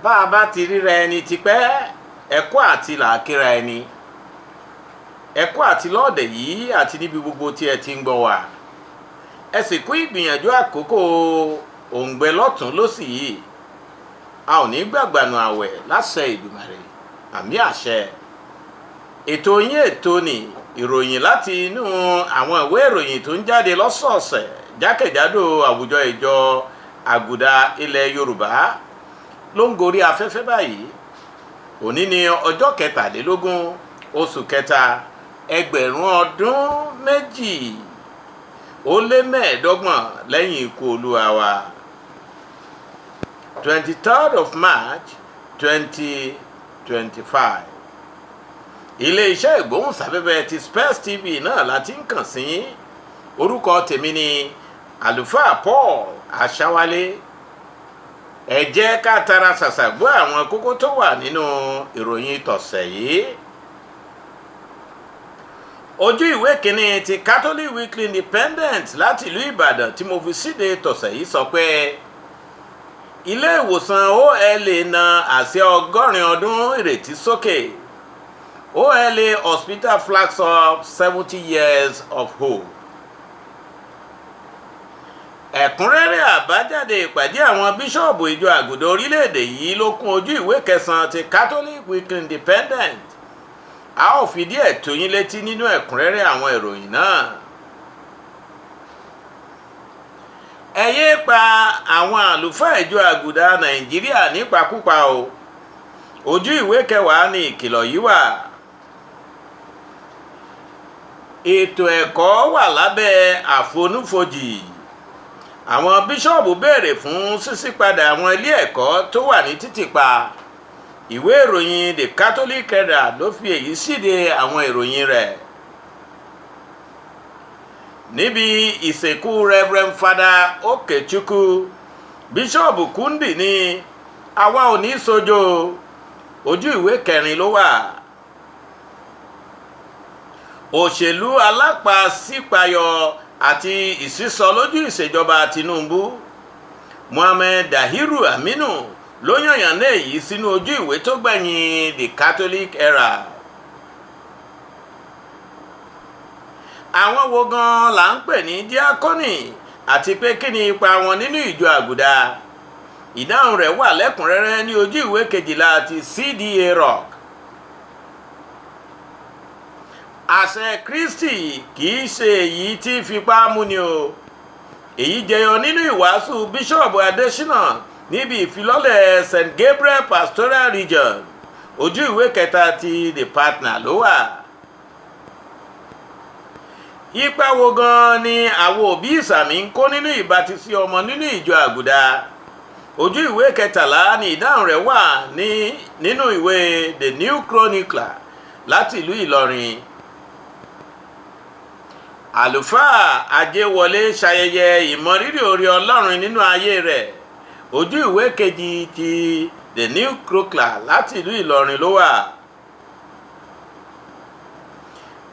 bá a bá ti ríra ẹni tipẹ́ ẹ̀kọ́ àti làákìra ẹni ẹ̀kọ́ àti lọ́ọ̀dẹ̀ yìí àti níbi gbogbo tí ẹ ti ń gbọ́ wá ẹ sì kú ìgbìyànjú àkókò òǹgbẹ lọ́tún lósì yìí a ò ní gbàgbànú àwẹ̀ láṣẹ Ìdùmarè àmì àṣẹ ètò yín ètò ní ìròyìn láti inú àwọn ìwé ìròyìn tó ń jáde lọ́sọ̀ọ̀sẹ̀ jákèjádò àwùjọ ìjọ Aguda ilẹ̀ Yorùbá ló ń gorí afẹ́fẹ́ báyìí òní ni ọjọ́ 23 oṣù kẹta ẹgbẹ̀rún ọdún 2025 lẹ́yìn ikú Olúwa wa 23rd of March 2025 ilé-iṣẹ́ ìgbóhùnsáfẹ́fẹ́ ti Space TV náà láti ń kàn sí orúkọ tèmi ni àlùfáà Paul Aṣáwálé ẹ jẹ́ ká tara ṣàṣà gbọ́ àwọn kókó tó wà nínú ìròyìn tọ̀sẹ̀ yìí. Ojú ìwé kínní ti Catholic Weekly Independent láti ìlú Ìbàdàn tí mo fi síde tọ̀sẹ̀ yìí sọ pé ilé ìwòsàn OLA na àsíá 100 ọdún ìrètí sókè. OLA Hospital flags up 70 years of hope. Ẹ̀kúnrẹ́rẹ́ àbájáde ìpàdé àwọn bíṣọ̀bù ìjọ Àgùdà orílẹ̀-èdè yìí ló kún ojú ìwé 9 ti Catholic Weekly Independent. A ó fìdí ẹ̀ tó yín létí nínú ẹ̀kúnrẹ́rẹ́ àwọn ìròyìn náà. Ẹ yéé pa àwọn àlùfáà ìjọ Àgùdà Nàìjíríà nípakúpa o. Ojú ìwé 10 ni ìkìlọ̀ yìí wà. Ètò ẹ̀kọ́ wà lábẹ́ àfonúfojì. Àwọn bíṣọ̀bù béèrè fún ṣíṣípadà àwọn ilé ẹ̀kọ́ tó wà ní títìpa. Ìwé ìròyìn The Catholic Herald ló fi èyí síde àwọn ìròyìn rẹ̀. Níbi ìsìnkú Reverend Father Okechukwu, bíṣọ̀bù Kúndì ní àwa ò ní sojo. Ojú ìwé 4 ló wà. Òṣèlú alápàsípayọ àti ìsísọ lójú ìṣèjọba Tinubu. Mohammed Dahiru Aminu ló yànyàn náà èyí sínú ojú ìwé tó gbẹ̀yìn The Catholic Herald. Àwọn wo gan là ń pè ní díákọ́nì àti pé kí ni ipa wọn nínú ìjọ Àgùdà? Ìdáhùn rẹ̀ wà lẹ́kùnrẹ́rẹ́ ní ojú ìwé 12 ti CDA Rock. Àṣẹ Kristi kìí ṣe èyí tí fipá múni o. Èyí jẹyọ nínú ìwàásù bíṣọ̀bù Adésínà níbi ìfilọ́lẹ̀ St. Gabriel Pastoral Region. Ojú ìwé 3 ti The Partner ló wà. Ipa wo gan ni àwọn òbí ìsàmì ń kó nínú ìbátisí ọmọ nínú ìjọ Àgùdà? Ojú ìwé 13 ni ìdáhùn rẹ̀ wà nínú ìwé The New Chronicler láti ìlú Ìlọrin. Àlùfáà Ajéwọlé ṣayẹyẹ ìmọrírì oore Ọlọ́run nínú ayé rẹ̀. Ojú ìwé 2 ti The New Chronicler láti ìlú Ìlọrin ló wà.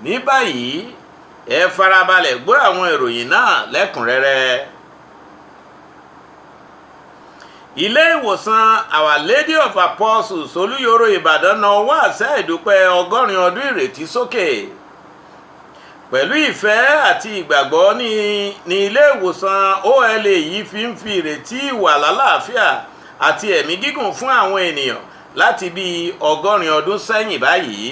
Ní báyìí ẹ farabalẹ̀ gbọ́ àwọn ìròyìn náà lẹ́kùnrẹ́rẹ́. Ilé ìwòsàn Our Lady of Apostles Olúyọ̀rọ̀ Ìbàdàn náà wá àṣẹ ìdúpẹ́ 100 ọdún ìrètí sókè. Pẹ̀lú ìfẹ́ àti ìgbàgbọ́ ní ilé ìwòsàn OLA yìí fi ń fi ìrètí ìwà lálàáfíà àti ẹ̀mí gígùn fún àwọn ènìyàn láti bí 100 ọdún sẹ́yìn báyìí.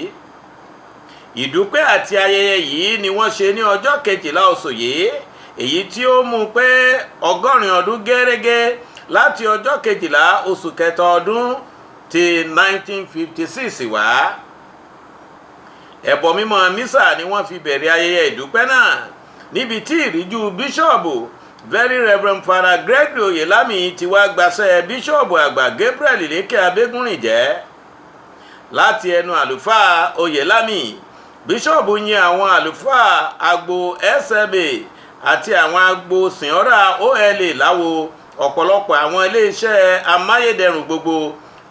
Ìdúpẹ́ àti ayẹyẹ yìí ni wọ́n ṣe ní ọjọ́ 12 oṣù yìí, èyí tí ó mú pé 100 ọdún gẹ́rẹ́gẹ́ láti ọjọ́ 12 oṣù kẹta ọdún ti 1956 wá. Ẹ̀bọ mímọ́ mísà ni wọ́n fi bẹ̀rẹ̀ ayẹyẹ ìdúpẹ́ náà níbi tí ìríjú bíṣọ̀bù Very Reverend Father Gregory Oyelami ti wá gbaṣẹ́ bíṣọ̀bù àgbà Gabriel Lékè Abégúnrìnjẹ́. Láti ẹnu àlùfáà Oyelami, bíṣọ̀bù yin àwọn àlùfáà agbo SMA àti àwọn agbo sìnọ́rà OLA láwo ọ̀pọ̀lọpọ̀ àwọn iléeṣẹ́ amáyédẹrùn gbogbo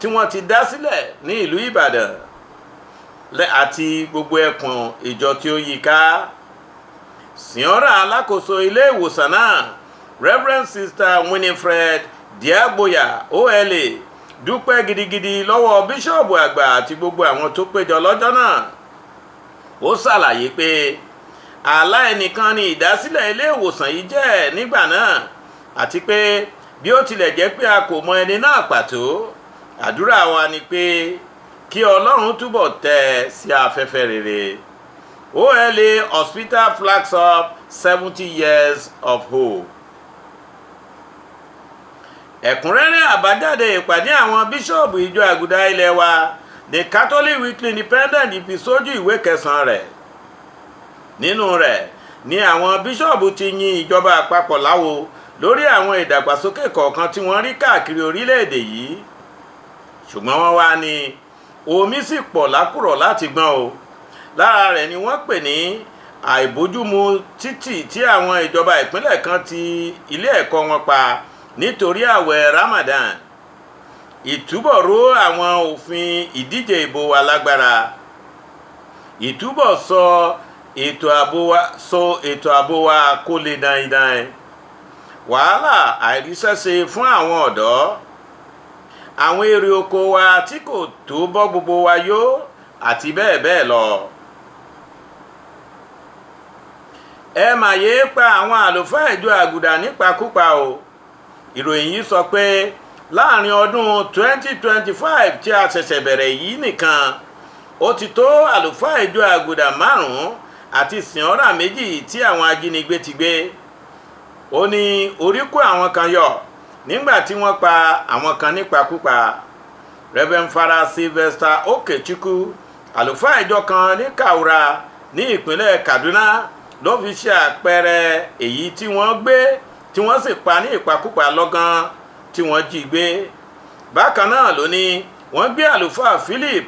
tí wọ́n ti dá sílẹ̀ ní ìlú Ìbàdàn àti gbogbo ẹkùn ìjọ tí ó yí ká. Sìnọ́rà alákòóso ilé ìwòsàn náà Reverend Sister Winifred Diagboya OLA dúpẹ́ gidigidi lọ́wọ́ bíṣọ̀bù àgbà àti gbogbo àwọn tó péjọ lọ́jọ́ náà. Ó ṣàlàyé pé àlá ẹnìkan ni ìdásílẹ̀ ilé ìwòsàn yìí jẹ́ nígbà náà, àti pé bí ó tilẹ̀ jẹ́ pé a kò mọ ẹni náà pàtó, àdúrà wa ni pé kí Ọlọ́run túbọ̀ tẹ́ sí afẹ́fẹ́ rere. OLA Hospital flags up 70 years of hope. Ẹ̀kúnrẹ́rẹ́ àbájáde ìpàdé àwọn bíṣọ̀bù ìjọ Aguda ilẹ̀ wa The Catholic Weekly Independent fi sójú ìwé 9 rẹ̀. Nínú rẹ̀ ni àwọn bíṣọ̀bù ti yin ìjọba àpapọ̀ láwo lórí àwọn ìdàgbàsókè kọ̀ọ̀kan tí wọ́n rí káàkiri orílẹ̀-èdè yìí. Ṣùgbọ́n wọ́n wá ní omi sì pọ̀ lákùrọ̀ láti gbọ́n o. Lára rẹ̀ ni wọ́n pè ní àìbójúmu títì tí àwọn ìjọba ìpínlẹ̀ kan ti ilé ẹ̀kọ́ wọn pa nítorí àwẹ̀ Ramadan, ìtúbọ̀ró àwọn òfin ìdíje ìbò wa lágbára, ìtúbọ̀ sọ ètò ààbò wa kó lè dáindáin, wàhálà àìríṣẹ́ṣe fún àwọn ọ̀dọ́, àwọn èrè oko wa tí kò tó bọ́ gbogbo wa yó, àti bẹ́ẹ̀ bẹ́ẹ̀ lọ. Ẹ mà yéé pa àwọn àlùfáà ìjọ Aguda nípakúpa o. Ìròyìn yìí sọ pé láàrin ọdún 2025 tí a ṣẹ̀ṣẹ̀ bẹ̀rẹ̀ yìí nìkan, ó ti tó àlùfáà ìjọ Aguda 5 àti sìnọ́rà 2 tí àwọn ajínigbé ti gbé. Ó ní orí kó àwọn kan yọ nígbà tí wọ́n pa àwọn kan nípakúpa. Reverend Father Sylvester Okechukwu, àlùfáà ìjọ kan ní Kaura ní ìpínlẹ̀ Kaduna, ló fi ṣe àpẹẹrẹ èyí tí wọ́n gbé tí wọ́n sì pa ní ìpakúpa lọ́gán tí wọ́n jí gbé. Bákan náà ló ní wọ́n gbé àlùfáà Philip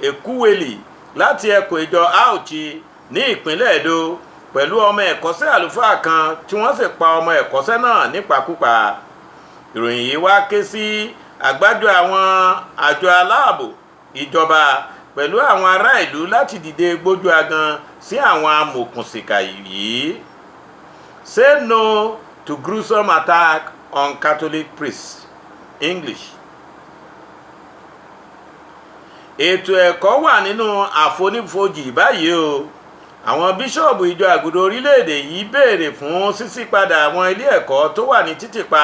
Ekuweli láti ẹkùn ìjọ Auchi ní ìpínlẹ̀ Edo pẹ̀lú ọmọ ẹ̀kọ́ṣẹ́ àlùfáà kan tí wọ́n sì pa ọmọ ẹ̀kọ́ṣẹ́ náà nípakúpa. Ìròyìn yìí wá ké sí àgbájọ àwọn àjọ aláàbò ìjọba pẹ̀lú àwọn ará ìlú láti dìde gbójú agan sí àwọn amòòkùnsìkà yìí. Say no to gruesome attack on Catholic priests. English. Ètò ẹ̀kọ́ wà nínú àfonífojì báyìí o. Àwọn bíṣọ̀bù ìjọ Aguda orílẹ̀-èdè yìí béèrè fún ṣíṣípadà àwọn ilé ẹ̀kọ́ tó wà ní títìpa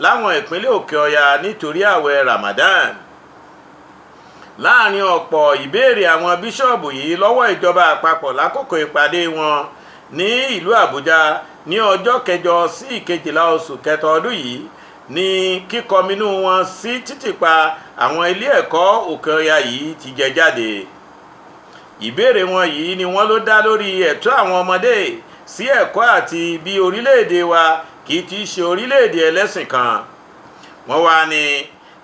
láwọn ìpínlẹ̀ òkè ọya nítorí àwẹ̀ Ramadan. Láàrin ọ̀pọ̀ ìbéèrè àwọn bíṣọ̀bù yìí lọ́wọ́ ìjọba àpapọ̀ lákòókò ìpàdé wọn ní ìlú Àbújá ní ọjọ́ 8 sí 12 oṣù kẹta ọdún yìí ní kíkọminú wọn sí títìpa àwọn ilé ẹ̀kọ́ òkè ọya yìí ti jẹ jáde. Ìbéèrè wọn yìí ni wọ́n ló dá lórí ẹ̀tọ́ àwọn ọmọdé sí ẹ̀kọ́ àti bí orílẹ̀-èdè wa kì í ti ṣe orílẹ̀-èdè ẹlẹ́sìn kan. Wọ́n wá ní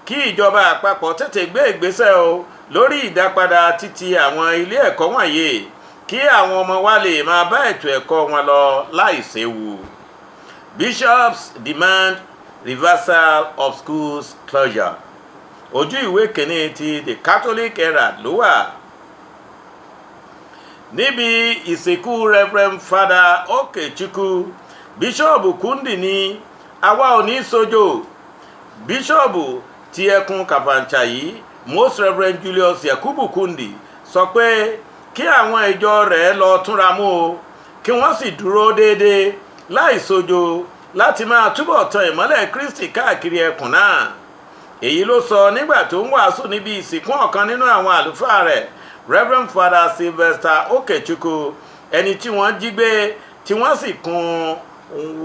kí ìjọba àpapọ̀ tètè gbé ìgbésẹ̀ o lórí ìdápadà títì àwọn ilé ẹ̀kọ́ wọ̀nyí kí àwọn ọmọ wa lè máa bá ètò ẹ̀kọ́ wọn lọ láìséwu. Bishops demand reversal of schools closure. Ojú ìwé kìíní ti The Catholic Herald ló wà. Níbi ìsìnkú Reverend Father Okechukwu, Bíṣọ̀bù Kundi ní àwa ò ní sójò. Bíṣọ̀bù ti ẹkùn Kàfàǹchà yìí, Most Reverend Julius Yakubu Kundi, sọ pé kí àwọn ìjọ rẹ̀ lọ túnra mú o, kí wọ́n sì dúró déédéé láì sójò láti máa túbọ̀ tan ìmọ́lẹ̀ Kristi káàkiri ẹkùn náà. Èyí ló sọ nígbà tó ń wàásù níbi ìsìnkú ọ̀kan nínú àwọn àlùfáà rẹ̀, Reverend Father Sylvester Okechukwu, ẹni tí wọ́n jí gbé tí wọ́n sì kùn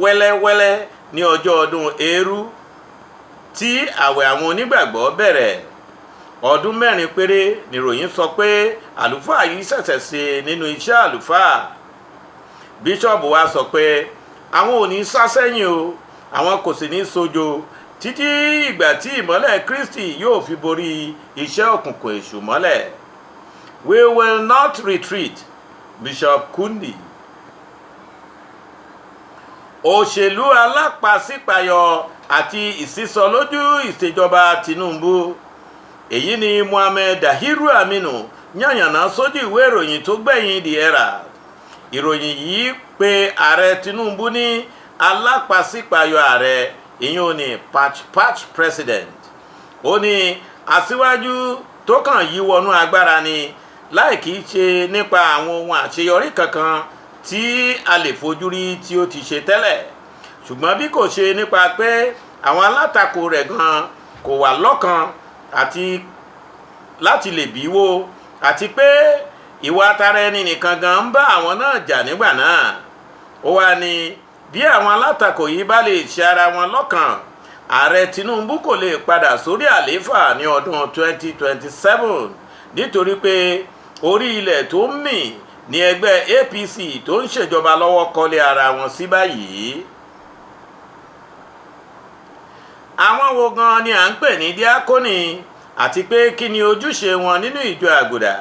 wẹ́lẹ́wẹ́lẹ́ ní ọjọ́ ọdún eérú tí àwẹ̀ àwọn onígbàgbọ́ bẹ̀rẹ̀. Ọdún 4 péré nìròyìn sọ pé àlùfáà yìí ṣẹ̀ṣẹ̀ ṣe nínú iṣẹ́ àlùfáà. Bíṣọ̀bù wa sọ pé àwọn ò ní sá sẹ́yìn o, àwọn kò sì ní sójò títí ìgbà tí ìmọ́lẹ̀ Kristi yóò fi borí iṣẹ́ òkùnkùn èṣù mọ́lẹ̀. We will not retreat, Bishop Kundi. Òṣèlú alápàsípàyọ àti ìsísọ lójú ìṣèjọba Tinubu. Èyí ni Mohammed Dahiru Aminu yànnàná sójú ìwé ìròyìn tó gbẹ̀yìn The Herald. Ìròyìn yìí pé ààrẹ Tinubu ní alápàsípàyọ ààrẹ, ìyẹn ní patch president. ó ní aṣíwájú tó kàn yí wọnú agbára ni láì kìí ṣe nípa àwọn ohun àṣeyọrí kankan tí a lè fojú rí tí ó ti ṣe tẹ́lẹ̀, ṣùgbọ́n bí kò ṣe nípa pé àwọn alátakò rẹ̀ gan kò wà lọ́kàn àti láti lè bíwó, àti pé ìwà tara ẹni nìkan gan ń bá àwọn náà jà nígbà náà. Ó wá ní bí àwọn alátakò yìí bá lè ṣe ara wọn lọ́kàn, ààrẹ Tinubu kò lè padà sórí àlééfà ní ọdún 2027 nítorí pé orí ilẹ̀ tó ń mì ní ẹgbẹ́ APC tó ń ṣèjọba lọ́wọ́ kọ́lé ara wọn sí báyìí. Àwọn wo gan ni à ń pè ní díákónì àti pé kí ni ojúṣe wọn nínú ìjọ Àgùdà?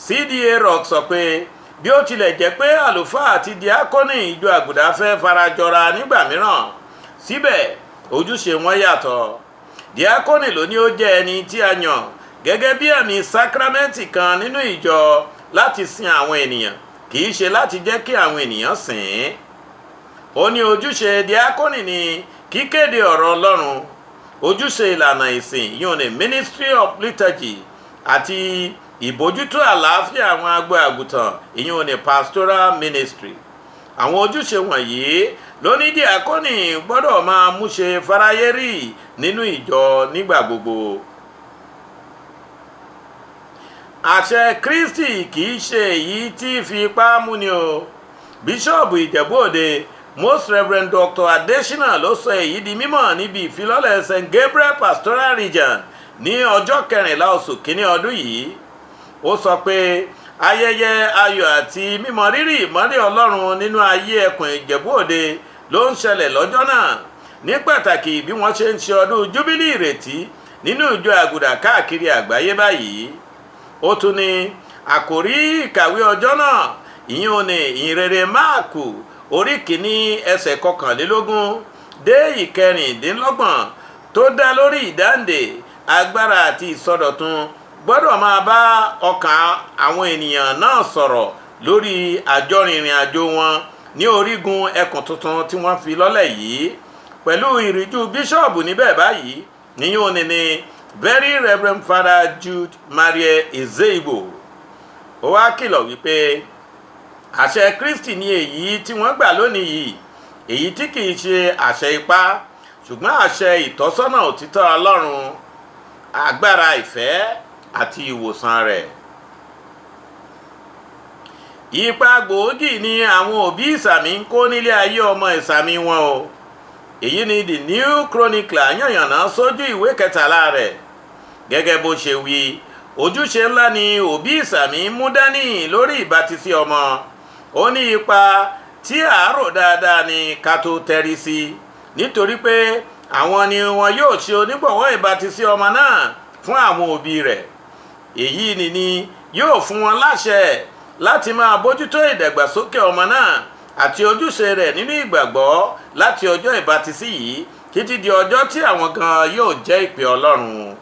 CDA Rock sọ pé bí ó tilẹ̀ jẹ́ pé àlùfáà àti díákónì ìjọ Àgùdà fẹ́ farajọra nígbà mìíràn, síbẹ̀ ojúṣe wọn yàtọ̀. Díákónì ló ní ó jẹ́ ẹni tí a yàn gẹ́gẹ́ bí ẹ̀mí sákrámẹ́ǹtì kan nínú ìjọ láti sin àwọn ènìyàn, kì í ṣe láti jẹ́ kí àwọn ènìyàn sìn ín. Ó ní ojúṣe díákónì ni kíkéde ọ̀rọ̀ Ọlọ́run, ojúṣe ìlànà ìsìn yóò ní ministry of liturgy, àti ìbójútó àlàáfíà àwọn agbo àgùntàn ìyẹn ní pastoral ministry. Àwọn ojúṣe wọ̀nyí ló ní díákónì gbọ́dọ̀ máa múṣe fáráyé rí nínú ìjọ nígbà gbogbo. Àṣẹ Kristi kì í ṣe èyí tí fi ipá múni o. Bíṣọ́ọ̀bù Ìjẹ̀bú-Òde Most Reverend Dr. Adesina ló sọ èyí di mímọ̀ níbi ìfilọ́lẹ̀ St. Gabriel Pastoral Region ní ọjọ́ 14 oṣù kínní ọdún yìí. Ó sọ pé ayẹyẹ ayọ̀ àti mímọ rírì ìmọ́lẹ̀ Ọlọ́run nínú ayé ẹkùn Ìjẹ̀bú-Òde ló ń ṣẹlẹ̀ lọ́jọ́ náà, ní pàtàkì bí wọ́n ṣe ń ṣe ọdún júbílì ìrètí nínú ìjọ Àgùdà káàkiri àgbáyé báyìí. Ó tún ní àkòrí ìkàwé ọjọ́ náà ìyẹn ní ìhìnrere Máàkù orí kìíní ẹsẹ̀ 21 dé 26 tó dá lórí ìdáǹdè, agbára àti ìsọdọ̀tun gbọ́dọ̀ máa bá ọkàn àwọn ènìyàn náà sọ̀rọ̀ lórí àjọrìnrìn àjò wọn ní orígun ẹkùn tuntun tí wọ́n fi lọ́lẹ̀ yìí, pẹ̀lú ìríjú bíṣọ́ọ̀bù níbẹ̀ báyìí níyún ní Very Reverend Father Jude Marie Ezeibo. Ó wá kìlọ̀ wípé àṣẹ Kristi ni èyí tí wọ́n gbà lónìí yìí, èyí tí kìí ṣe àṣẹ ipá ṣùgbọ́n àṣẹ ìtọ́sọ́nà òtítọ́ Ọlọ́run, agbára ìfẹ́ àti ìwòsàn rẹ̀. Ipa gbòógì ni àwọn òbí ìsàmì ń kó nílé ayé ọmọ ìsàmì wọn o. Èyí ni The New Chronicle yànnàná sójú ìwé 13 rẹ̀. Gẹ́gẹ́ bó ṣe wí, ojúṣe ńlá ni òbí ìsàmì mú dání lórí ìbátisí ọmọ. Ó ní ipa tí àárò dáadáa ni ká tó tẹrí sí, nítorí pé àwọn ni wọn yóò ṣe onígbọ̀wọ́ ìbátisí ọmọ náà fún àwọn òbí rẹ̀. Èyí ni yóò fún wọn láṣẹ láti máa bójútó ìdàgbàsókè ọmọ náà àti ojúṣe rẹ̀ nínú ìgbàgbọ́ láti ọjọ́ ìbátisí yìí títí di ọjọ́ tí àwọn gan yóò jẹ́ ìpè Ọlọ́run.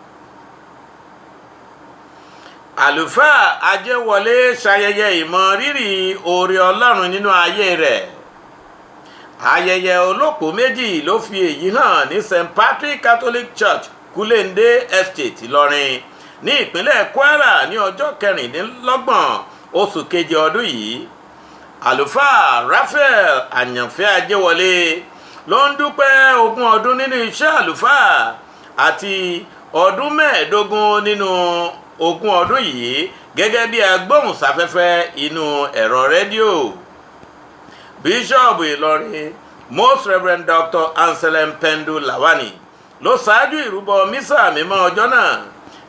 Àlùfáà Ajéwọlé ṣayẹyẹ ìmọ̀ rírì oore Ọlọ́run nínú ayé rẹ̀. Ayẹyẹ olópò méjì ló fi èyí hàn ní St. Patrick Catholic Church, Kulende Estate, Ìlọrin ní ìpínlẹ̀ Kwara ní ọjọ́ 26 oṣù keje ọdún yìí. Àlùfáà Raphael Àyànfẹ́ Ajéwọlé ló ń dúpẹ́ 20 ọdún nínú iṣẹ́ àlùfáà àti ọdún 15 nínú 20 ọdún yìí gẹ́gẹ́ bí agbóhùnsáfẹ́fẹ́ inú ẹ̀rọ rédíò. Bíṣọ́ọ̀bù Ìlọrin Most Reverend Dr. Anselm Pendu Lawani ló ṣáájú ìrúbọ mísà mímọ́ ọjọ́ náà,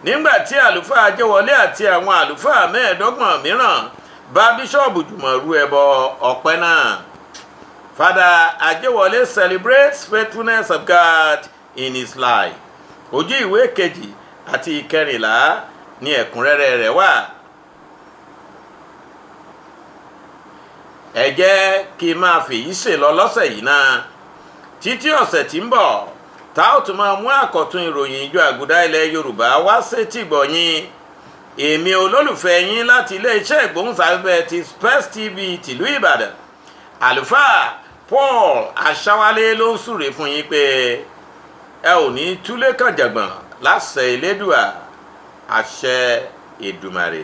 nígbà tí àlùfáà Ajéwọlé àti àwọn àlùfáà 25 mìíràn bá bíṣọ́ọ̀bù jùmọ̀ rú ẹbọ ọpẹ́ náà. Father Ajéwọlé celebrates faithfulness of God in his life. Ojú ìwé 2 àti 14 ní ẹ̀kúnrẹ́rẹ́ rẹ̀ wà. Ẹ jẹ́ kí n máa fèyí ṣe lọ lọ́sẹ̀ yìí náà. Títí ọ̀sẹ̀ tí ń bọ̀, tá ó tún máa mú àkọ́tún ìròyìn ìjọ Àgùdà ilẹ̀ Yorùbá wá sétí gbọ́ yín. Èmi olólùfẹ́ yín láti ilé-iṣẹ́ ìgbóhùnsáfẹ́fẹ́ ti Space TV tìlú Ìbàdàn, àlùfáà Paul Aṣáwálé ló ń súre fún yín pé ẹ ò ní túlé kànjàngbọ̀n láṣẹ Elédùà àṣẹ Èdùmàrè.